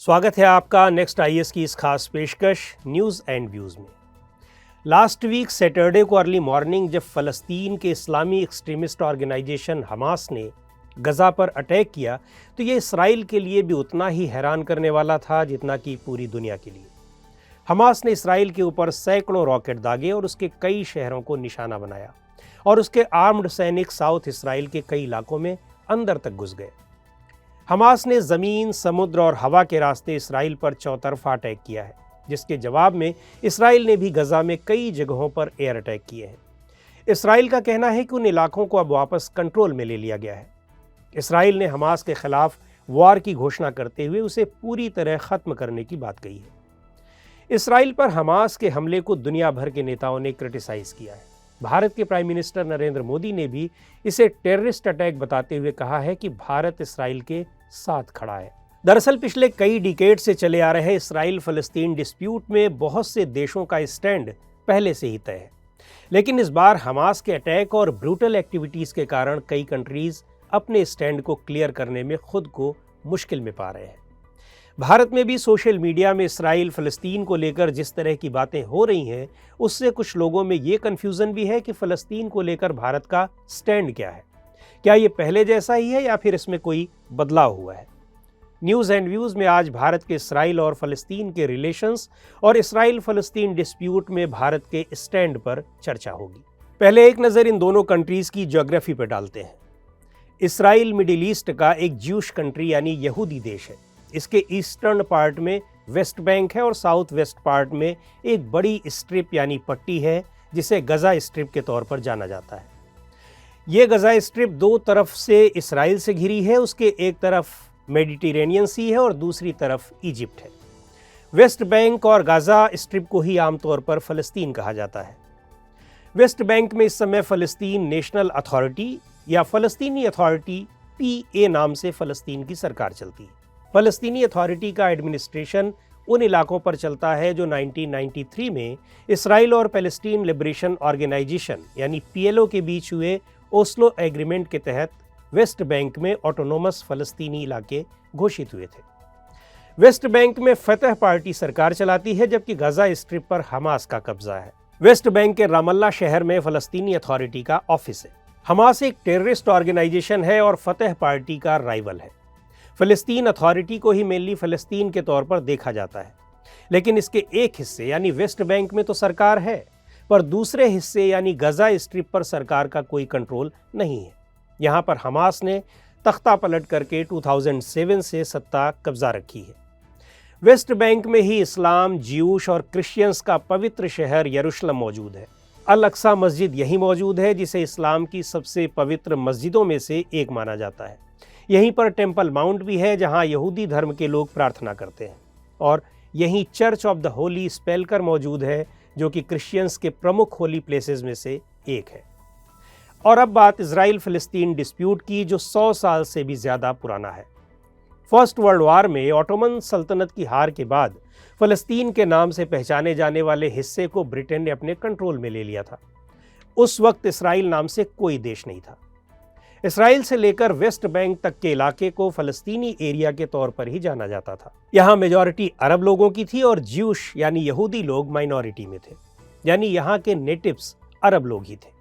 स्वागत है आपका नेक्स्ट आईएएस की इस खास पेशकश न्यूज़ एंड व्यूज़ में। लास्ट वीक सैटरडे को अर्ली मॉर्निंग जब फ़लस्तीन के इस्लामी एक्सट्रीमिस्ट ऑर्गेनाइजेशन हमास ने गज़ा पर अटैक किया तो ये इसराइल के लिए भी उतना ही हैरान करने वाला था जितना कि पूरी दुनिया के लिए। हमास ने इसराइल के ऊपर सैकड़ों रॉकेट दागे और उसके कई शहरों को निशाना बनाया और उसके आर्म्ड सैनिक साउथ इसराइल के कई इलाकों में अंदर तक घुस गए। हमास ने ज़मीन, समुद्र और हवा के रास्ते इसराइल पर चौतरफा अटैक किया है, जिसके जवाब में इसराइल ने भी गज़ा में कई जगहों पर एयर अटैक किए हैं। इसराइल का कहना है कि उन इलाकों को अब वापस कंट्रोल में ले लिया गया है। इसराइल ने हमास के खिलाफ वॉर की घोषणा करते हुए उसे पूरी तरह ख़त्म करने की बात कही है। इसराइल पर हमास के हमले को दुनिया भर के नेताओं ने क्रिटिसाइज़ किया है। भारत के प्राइम मिनिस्टर नरेंद्र मोदी ने भी इसे टेररिस्ट अटैक बताते हुए कहा है कि भारत इसराइल के साथ खड़ा है। दरअसल पिछले कई डिकेड से चले आ रहे इसराइल फ़लस्तीन डिस्प्यूट में बहुत से देशों का स्टैंड पहले से ही तय है, लेकिन इस बार हमास के अटैक और ब्रूटल एक्टिविटीज़ के कारण कई कंट्रीज़ अपने स्टैंड को क्लियर करने में खुद को मुश्किल में पा रहे हैं। भारत में भी सोशल मीडिया में इसराइल फ़लस्तीन को लेकर जिस तरह की बातें हो रही हैं, उससे कुछ लोगों में ये कन्फ्यूज़न भी है कि फ़लस्तीन को लेकर भारत का स्टैंड क्या है। क्या ये पहले जैसा ही है या फिर इसमें कोई बदलाव हुआ है? न्यूज़ एंड व्यूज़ में आज भारत के इसराइल और फ़लस्तीन के रिलेशंस और इसराइल फ़लस्तीन डिस्प्यूट में भारत के स्टैंड पर चर्चा होगी। पहले एक नज़र इन दोनों कंट्रीज़ की ज्योग्राफी पर डालते हैं। इसराइल मिडिल ईस्ट का एक ज्यूश कंट्री यानी यहूदी देश है। इसके ईस्टर्न पार्ट में वेस्ट बैंक है और साउथ वेस्ट पार्ट में एक बड़ी स्ट्रिप यानी पट्टी है जिसे गज़ा स्ट्रिप के तौर पर जाना जाता है। ये गज़ा स्ट्रिप दो तरफ से इसराइल से घिरी है। उसके एक तरफ मेडिटेरेनियन सी है और दूसरी तरफ इजिप्ट है। वेस्ट बैंक और गाज़ा स्ट्रिप को ही आमतौर पर फ़लस्तीन कहा जाता है। वेस्ट बैंक में इस समय फ़लस्तीन नेशनल अथॉरिटी या फ़लस्तीनी अथॉरिटी PA नाम से फ़लस्तीन की सरकार चलती है। फ़लस्तीनी अथॉरिटी का एडमिनिस्ट्रेशन उन इलाकों पर चलता है जो 1993 में इसराइल और पैलेस्टीन लिबरेशन ऑर्गेनाइजेशन यानी PLO के बीच हुए ओस्लो एग्रीमेंट के तहत वेस्ट बैंक में ऑटोनोमस फ़लस्तीनी इलाके घोषित हुए थे। वेस्ट बैंक में फतह पार्टी सरकार चलाती है जबकि गज़ा स्ट्रिप पर हमास का कब्जा है। वेस्ट बैंक के रामल्ला शहर में फ़लस्तीनी अथॉरिटी का ऑफिस है। हमास एक टेररिस्ट ऑर्गेनाइजेशन है और फतह पार्टी का राइवल है। फ़लस्तीन अथॉरिटी को ही मेनली फ़लस्तीन के तौर पर देखा जाता है, लेकिन इसके एक हिस्से यानी वेस्ट बैंक में तो सरकार है, पर दूसरे हिस्से यानी गज़ा स्ट्रिप पर सरकार का कोई कंट्रोल नहीं है। यहाँ पर हमास ने तख्ता पलट करके 2007 से सत्ता कब्जा रखी है। वेस्ट बैंक में ही इस्लाम, ज्यूश और क्रिश्चियंस का पवित्र शहर यरूशलेम मौजूद है। अल अक्सा मस्जिद यहीं मौजूद है जिसे इस्लाम की सबसे पवित्र मस्जिदों में से एक माना जाता है। यहीं पर टेम्पल माउंट भी है जहाँ यहूदी धर्म के लोग प्रार्थना करते हैं, और यहीं चर्च ऑफ द होली स्पेल्कर मौजूद है जो कि क्रिश्चियंस के प्रमुख होली प्लेसेस में से एक है। और अब बात इजराइल फ़लस्तीन डिस्प्यूट की जो 100 साल से भी ज़्यादा पुराना है। फर्स्ट वर्ल्ड वार में ऑटोमन सल्तनत की हार के बाद फ़लस्तीन के नाम से पहचाने जाने वाले हिस्से को ब्रिटेन ने अपने कंट्रोल में ले लिया था। उस वक्त इसराइल नाम से कोई देश नहीं था। इसराइल से लेकर वेस्ट बैंक तक के इलाके को फ़लस्तीनी एरिया के तौर पर ही जाना जाता था। यहाँ मेजॉरिटी अरब लोगों की थी और ज्यूश यानी यहूदी लोग माइनॉरिटी में थे, यानी यहाँ के नेटिव्स अरब लोग ही थे।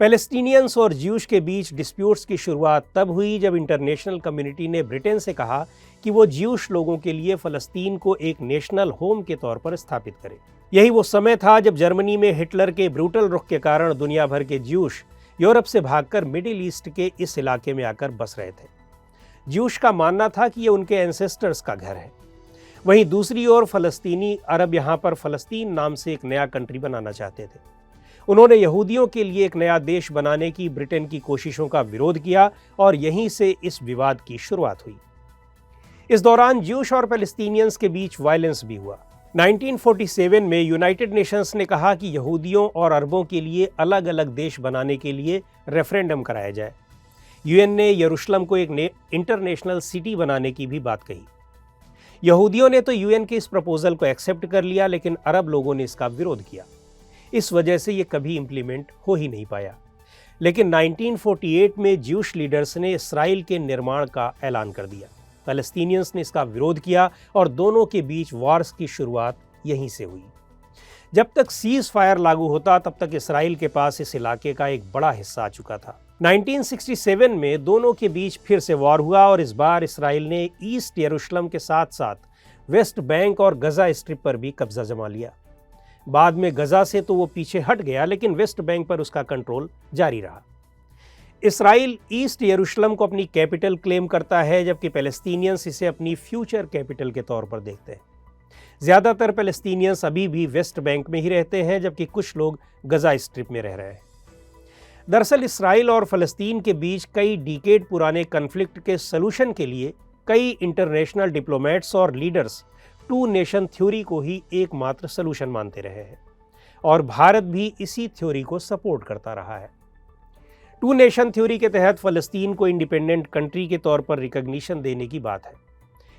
पैलेस्टीनियंस और ज्यूश के बीच डिस्प्यूट्स की शुरुआत तब हुई जब इंटरनेशनल कम्युनिटी ने ब्रिटेन से कहा कि वो ज्यूश लोगों के लिए फ़लस्तीन को एक नेशनल होम के तौर पर स्थापित करे। यही वो समय था जब जर्मनी में हिटलर के ब्रूटल रुख के कारण दुनिया भर के ज्यूश यूरोप से भागकर मिडिल ईस्ट के इस इलाके में आकर बस रहे थे। ज्यूश का मानना था कि ये उनके एंसेस्टर्स का घर है। वहीं दूसरी ओर फ़लस्तीनी अरब यहाँ पर फ़लस्तीन नाम से एक नया कंट्री बनाना चाहते थे। उन्होंने यहूदियों के लिए एक नया देश बनाने की ब्रिटेन की कोशिशों का विरोध किया और यहीं से इस विवाद की शुरुआत हुई। इस दौरान ज्यूश और पैलेस्टीनियंस के बीच वायलेंस भी हुआ। 1947 में यूनाइटेड नेशंस ने कहा कि यहूदियों और अरबों के लिए अलग अलग देश बनाने के लिए रेफरेंडम कराया जाए। UN ने यरूशलेम को एक इंटरनेशनल सिटी बनाने की भी बात कही। यहूदियों ने तो UN के इस प्रपोजल को एक्सेप्ट कर लिया, लेकिन अरब लोगों ने इसका विरोध किया। इस वजह से ये कभी इम्प्लीमेंट हो ही नहीं पाया। लेकिन 1948 में ज्यूश लीडर्स ने इसराइल के निर्माण का ऐलान कर दिया। पैलेस्टीनियंस ने इसका विरोध किया और दोनों के बीच वॉर्स की शुरुआत यहीं से हुई। जब तक सीज फायर लागू होता तब तक इसराइल के पास इस इलाके का एक बड़ा हिस्सा आ चुका था। 1967 में दोनों के बीच फिर से वॉर हुआ और इस बार इसराइल ने ईस्ट यरूशलेम के साथ साथ वेस्ट बैंक और गजा स्ट्रिप पर भी कब्जा जमा लिया। बाद में गजा से तो वो पीछे हट गया, लेकिन वेस्ट बैंक पर उसका कंट्रोल जारी रहा। इसराइल ईस्ट यरूशलेम को अपनी कैपिटल क्लेम करता है, जबकि पैलेस्टीनियंस इसे अपनी फ्यूचर कैपिटल के तौर पर देखते हैं। ज़्यादातर पैलेस्टीनियंस अभी भी वेस्ट बैंक में ही रहते हैं, जबकि कुछ लोग गजा स्ट्रिप में रह रहे हैं। दरअसल इसराइल और फ़लस्तीन के बीच कई डिकेड पुराने कन्फ्लिक्ट के सलूशन के लिए कई इंटरनेशनल डिप्लोमेट्स और लीडर्स टू नेशन थ्योरी को ही एकमात्र सलूशन मानते रहे हैं और भारत भी इसी थ्योरी को सपोर्ट करता रहा है। टू नेशन थ्योरी के तहत फ़लस्तीन को इंडिपेंडेंट कंट्री के तौर पर रिकॉग्निशन देने की बात है।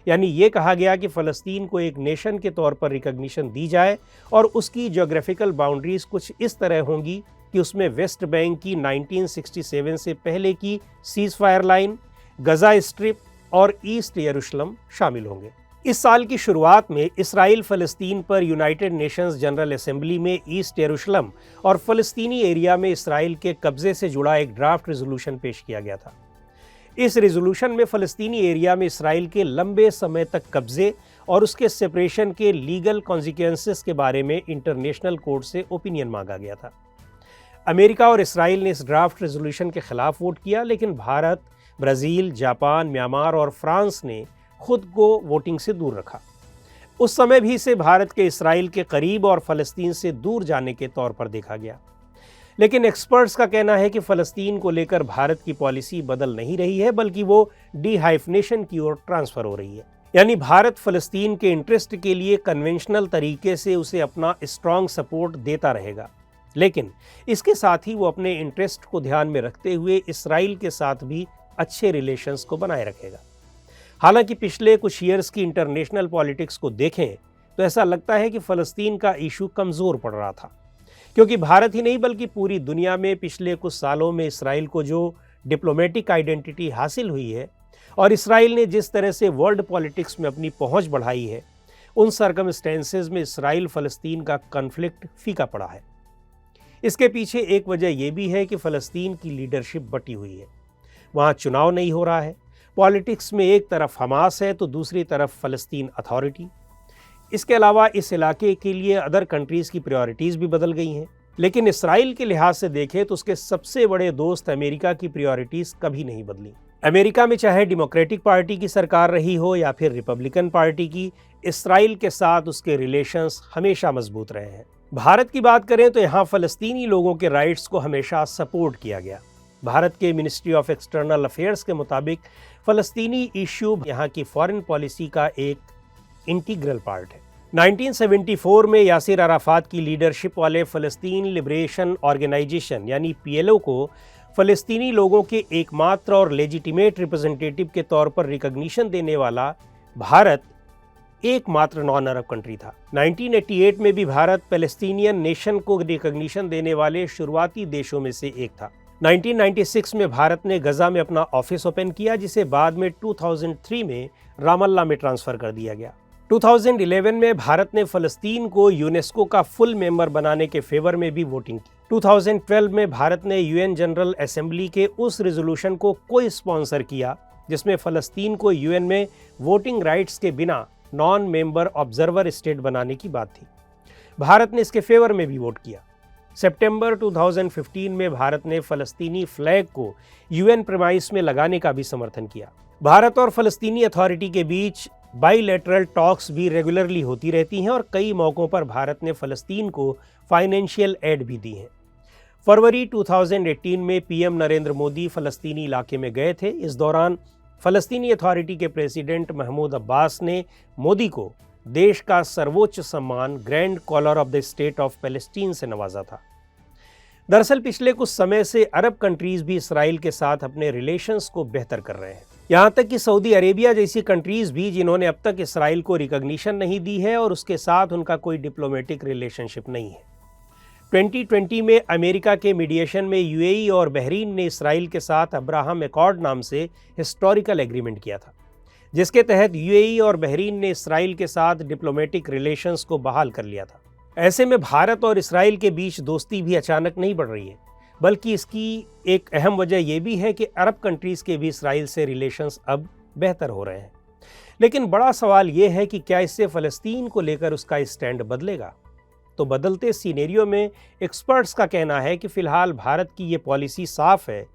यानी ये कहा गया कि फ़लस्तीन को एक नेशन के तौर पर रिकॉग्निशन दी जाए और उसकी ज्योग्राफिकल बाउंड्रीज कुछ इस तरह होंगी कि उसमें वेस्ट बैंक की 1967 से पहले की सीज फायर लाइन, गजा स्ट्रिप और ईस्ट यरूशलेम शामिल होंगे। इस साल की शुरुआत में इसराइल फ़लस्तीन पर यूनाइटेड नेशंस जनरल असेंबली में ईस्ट यरूशलेम और फ़लस्तीनी एरिया में इसराइल के कब्जे से जुड़ा एक ड्राफ्ट रेजोल्यूशन पेश किया गया था। इस रेजोल्यूशन में फ़लस्तीनी एरिया में इसराइल के लंबे समय तक कब्जे और उसके सेपरेशन के लीगल कॉन्सिक्वेंसेस के बारे में इंटरनेशनल कोर्ट से ओपिनियन मांगा गया था। अमेरिका और इसराइल ने इस ड्राफ्ट रेजोल्यूशन के खिलाफ वोट किया, लेकिन भारत, ब्राज़ील, जापान, म्यांमार और फ्रांस ने खुद को वोटिंग से दूर रखा। उस समय भी इसे भारत के इसराइल के करीब और फ़लस्तीन से दूर जाने के तौर पर देखा गया। लेकिन एक्सपर्ट्स का कहना है कि फ़लस्तीन को लेकर भारत की पॉलिसी बदल नहीं रही है, बल्कि वो डीहाइफनेशन की ओर ट्रांसफ़र हो रही है। यानी भारत फ़लस्तीन के इंटरेस्ट के लिए कन्वेंशनल तरीके से उसे अपना स्ट्रॉन्ग सपोर्ट देता रहेगा, लेकिन इसके साथ ही वो अपने इंटरेस्ट को ध्यान में रखते हुए इसराइल के साथ भी अच्छे रिलेशंस को बनाए रखेगा। हालांकि पिछले कुछ ईयर्स की इंटरनेशनल पॉलिटिक्स को देखें तो ऐसा लगता है कि फ़लस्तीन का इशू कमज़ोर पड़ रहा था, क्योंकि भारत ही नहीं बल्कि पूरी दुनिया में पिछले कुछ सालों में इसराइल को जो डिप्लोमेटिक आइडेंटिटी हासिल हुई है और इसराइल ने जिस तरह से वर्ल्ड पॉलिटिक्स में अपनी पहुंच बढ़ाई है, उन सर्कमस्टेंसेस में इसराइल फ़लस्तीन का कन्फ्लिक्ट फीका पड़ा है। इसके पीछे एक वजह यह भी है कि फ़लस्तीन की लीडरशिप बटी हुई है। वहाँ चुनाव नहीं हो रहा है, पॉलिटिक्स में एक तरफ हमास है तो दूसरी तरफ फ़लस्तीन अथॉरिटी। इसके अलावा इस इलाके के लिए अदर कंट्रीज़ की प्रायोरिटीज़ भी बदल गई हैं। लेकिन इसराइल के लिहाज से देखें तो उसके सबसे बड़े दोस्त अमेरिका की प्रायोरिटीज़ कभी नहीं बदली। अमेरिका में चाहे डेमोक्रेटिक पार्टी की सरकार रही हो या फिर रिपब्लिकन पार्टी की, इसराइल के साथ उसके रिलेशंस हमेशा मजबूत रहे हैं। भारत की बात करें तो यहाँ फ़लस्तीनी लोगों के राइट्स को हमेशा सपोर्ट किया गया। भारत के मिनिस्ट्री ऑफ एक्सटर्नल अफेयर्स के मुताबिक फ़लस्तीनी इश्यू यहाँ की फॉरेन पॉलिसी का एक इंटीग्रल पार्ट है। 1974 में यासिर अराफात की लीडरशिप वाले फ़लस्तीन लिबरेशन ऑर्गेनाइजेशन यानी PLO को फ़लस्तीनी लोगों के एकमात्र और लेजिटिमेट रिप्रेजेंटेटिव के तौर पर रिकॉग्निशन देने वाला भारत एकमात्र नॉन अरब कंट्री था। 1988 में भी भारत पैलेस्टीनियन नेशन को रिकॉग्निशन देने वाले शुरुआती देशों में से एक था। 1996 में भारत ने गजा में अपना ऑफिस ओपन किया, जिसे बाद में 2003 में रामल्ला में ट्रांसफ़र कर दिया गया। 2011 में भारत ने फ़लस्तीन को यूनेस्को का फुल मेंबर बनाने के फेवर में भी वोटिंग की। 2012 में भारत ने UN जनरल असेंबली के उस रेजोल्यूशन को कोई स्पॉन्सर किया जिसमें फ़लस्तीन को UN में वोटिंग राइट्स के बिना नॉन मेंबर ऑब्जर्वर स्टेट बनाने की बात थी। भारत ने इसके फेवर में भी वोट किया। सितंबर 2015 में भारत ने फ़लस्तीनी फ्लैग को UN प्रेमाइस में लगाने का भी समर्थन किया। भारत और फ़लस्तीनी अथॉरिटी के बीच बाइलैटरल टॉक्स भी रेगुलरली होती रहती हैं और कई मौक़ों पर भारत ने फ़लस्तीन को फाइनेंशियल एड भी दी है। फरवरी 2018 में PM नरेंद्र मोदी फ़लस्तीनी इलाके में गए थे। इस दौरान फ़लस्तीनी अथॉरिटी के प्रेसिडेंट महमूद अब्बास ने मोदी को देश का सर्वोच्च सम्मान grand collar of the state of Palestine से नवाजा था। दरअसल पिछले कुछ समय से अरब कंट्रीज़ भी इसराइल के साथ अपने रिलेशंस को बेहतर कर रहे हैं। यहाँ तक कि सऊदी अरेबिया जैसी कंट्रीज़ भी, जिन्होंने अब तक इसराइल को रिकॉग्निशन नहीं दी है और उसके साथ उनका कोई डिप्लोमेटिक रिलेशनशिप नहीं है। 2020 में अमेरिका के मीडिएशन में UAE और बहरीन ने इसराइल के साथ अब्राहम एकॉर्ड नाम से हिस्टोरिकल एग्रीमेंट किया था, जिसके तहत यूएई और बहरीन ने इसराइल के साथ डिप्लोमेटिक रिलेशंस को बहाल कर लिया था। ऐसे में भारत और इसराइल के बीच दोस्ती भी अचानक नहीं बढ़ रही है, बल्कि इसकी एक अहम वजह यह भी है कि अरब कंट्रीज़ के भी इसराइल से रिलेशंस अब बेहतर हो रहे हैं। लेकिन बड़ा सवाल यह है कि क्या इससे फ़लस्तीन को लेकर उसका स्टैंड बदलेगा? तो बदलते सीनेरियो में एक्सपर्ट्स का कहना है कि फ़िलहाल भारत की ये पॉलिसी साफ है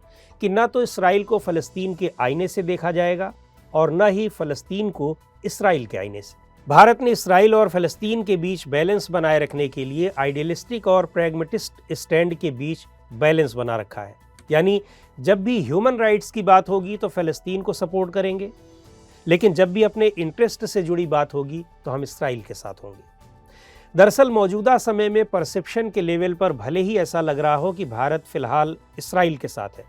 कि न तो इसराइल को फ़लस्तीन के आईने से देखा जाएगा और न ही फ़लस्तीन को इसराइल के आईने से। भारत ने इसराइल और फ़लस्तीन के बीच बैलेंस बनाए रखने के लिए आइडियलिस्टिक और प्रैग्मेटिस्ट स्टैंड के बीच बैलेंस बना रखा है। यानी जब भी ह्यूमन राइट्स की बात होगी तो फ़लस्तीन को सपोर्ट करेंगे, लेकिन जब भी अपने इंटरेस्ट से जुड़ी बात होगी तो हम इसराइल के साथ होंगे। दरअसल मौजूदा समय में परसेप्शन के लेवल पर भले ही ऐसा लग रहा हो कि भारत फिलहाल इसराइल के साथ है,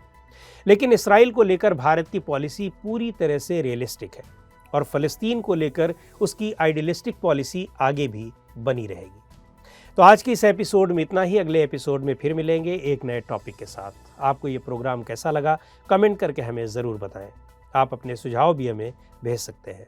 लेकिन इसराइल को लेकर भारत की पॉलिसी पूरी तरह से रियलिस्टिक है और फ़लस्तीन को लेकर उसकी आइडियलिस्टिक पॉलिसी आगे भी बनी रहेगी। तो आज की इस एपिसोड में इतना ही। अगले एपिसोड में फिर मिलेंगे एक नए टॉपिक के साथ। आपको ये प्रोग्राम कैसा लगा कमेंट करके हमें ज़रूर बताएं। आप अपने सुझाव भी हमें भेज सकते हैं।